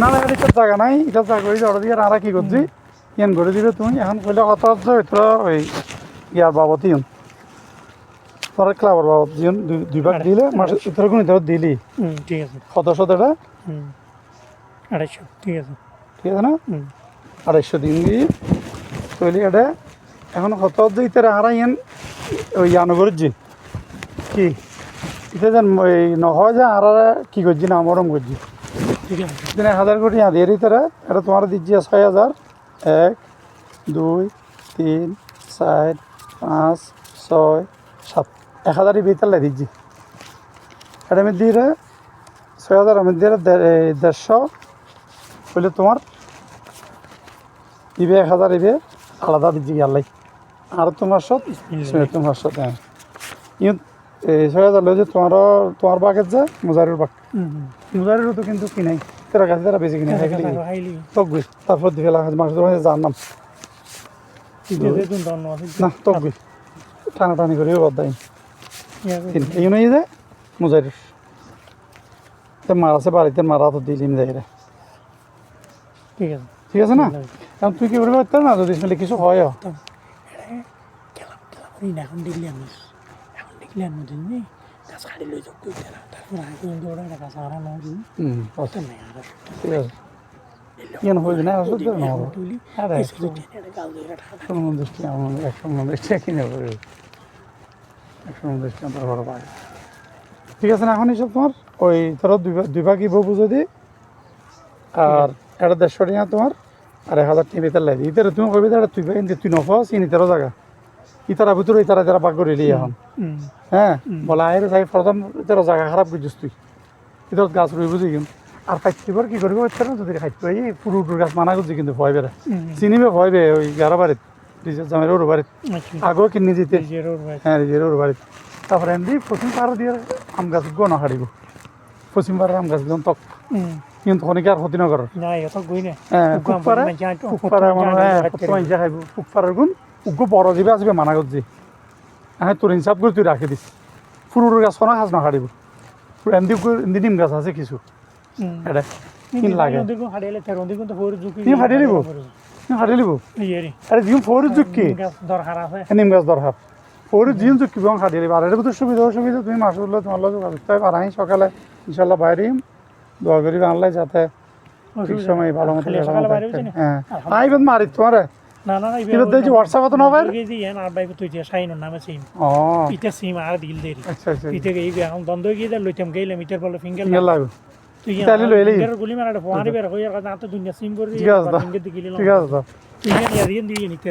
না না এটা জায়গা নাই, এটা জায়গা ওই অর্ডার দিয়ে আর কি করছি ইয়ান করে দিবে তুমি এখন কইলে কত হচ্ছে তোরা ওই ইয়ার বাবদ ইউন তোর ক্লাবের বাবদ ইউন দুই ভাগ দিলে মাসে তোর কোনো ধর দিলি ঠিক আছে সদস্য এটা 250 ঠিক আছে ঠিক আছে না 250 দিন দিয়ে তৈরি এটা এখন কত দিই তারা হারা ইয়ান ওই ইয়ানো করছি কি এটা যেন ওই নহয় যে আর কি করছি না মরম করছি ঠিক আছে 1000 কোটি দিয়ে দিই তারা এটা তোমার দিচ্ছি 6000 1 2 3 4 5 6 7 1000 ভিতর লাই দিচ্ছি এটা আমি দিয়ে 6000 আমি দিয়ে 150 বলে তোমার ইবে 1000 ইবে আলাদা দিচ্ছি আল্লাহ আর তোমার সব তোমার সাথে ইউ 6000 লয়ে যে তোমার বাগের যে মুজারির বাগ মুজারিরও তো কিন্তু কি নাই তোরা কাছে তারা বেশি কিনে তকবি তারপর দিকে লাগা মাংস তোমার যার নাম না তকবি টানাটানি করে বদাই এই নয় যে মুজারির মার আছে বাড়িতে মারা তো দিলিম যাই রে ঠিক আছে ঠিক আছে না এখন তুই কি করবি না যদি কিছু হয় এখন দেখলি আমি দিন গাছ কাটি লই যাও তারপর আগে কিন্তু ওরা গাছ আরা না দিন আচ্ছা ঠিক আছে কেন হইবে না আসলে তো না আরে দৃষ্টি আমার 100 কিনে পড়বে 100 দৃষ্টি আমার বড় পায় ঠিক আছে না এখন এইসব তোমার ওই ধরো দুই ভাগই বউ যদি আর এটা 150 টাকা তোমার আর 1000 টাকা ভিতর লাগে ইতারে তুমি কইবে এটা তুই ভাই তুই নফা চিনি 13 টাকা ইতারা ভিতরে ইতারা ভাগ করে নিয়ে এখন হ্যাঁ বলা এর যাই প্রথম 13 টাকা খারাপ করছিস তুই ইতর গাছ রই বুঝি কিন্তু আর খাইতেবার কি করবো না যদি খাইতে পাই পুরুটুর গাছ মানা করছি কিন্তু ভয় বেড়ে চিনিবে ভয় বে ওই 11 বাড়িত রিজার জামের ওর বাড়িত আগেও কিনে দিতে হ্যাঁ রিজের ওর বাড়িত তারপরে এমনি পশ্চিম পাড়া দিয়ে আম গাছ গো না হারিব পশ্চিম পাড়ার আম গাছ একদম তক কিন্তু খনিকে আর ক্ষতি নগর হ্যাঁ ফুকপাড়া মানে খাইব ফুকপাড়ার গুণ উগ্র বড় যাবে আসবে মানা করছি হ্যাঁ তোর হিসাব করে তুই রাখে দিস ফুরুর গাছ কোনো গাছ না হারিব এমনি নিম গাছ আছে কিছু এটা কিন লাগে হারিয়ে নিব হারিয়ে নিব আরে জিম ফোরের যুগ কি নিম গাছ দরকার ফোরের জিম যুগ কি বং হারিয়ে নিব আর এটা তো সুবিধা অসুবিধা তুমি মাসুল্লাহ তোমার লোক আর আমি সকালে ইনশাল্লাহ বাইরে দোয়া করি আনলাই যাতে ঠিক সময় ভালো মতো হ্যাঁ আইবেন মারি তোমার না না এবার দেখছি হোয়াটসঅ্যাপে তো নবার আর বাইক তুই সাইনোর নামে সিম ও এটা সিম আর দিল দেরি আচ্ছা আচ্ছা ইতে এই এখন বন্ধ হয়ে গিয়ে লইতাম গেলাম ইটার বলে ফিঙ্গার লাগবে তুই তাহলে লইলি গুলি মারাটা ফোয়ারি বের হইয়া না তো দুনিয়া সিম করে ঠিক আছে ঠিক আছে তুই ইয়ার দিয়ে নিতে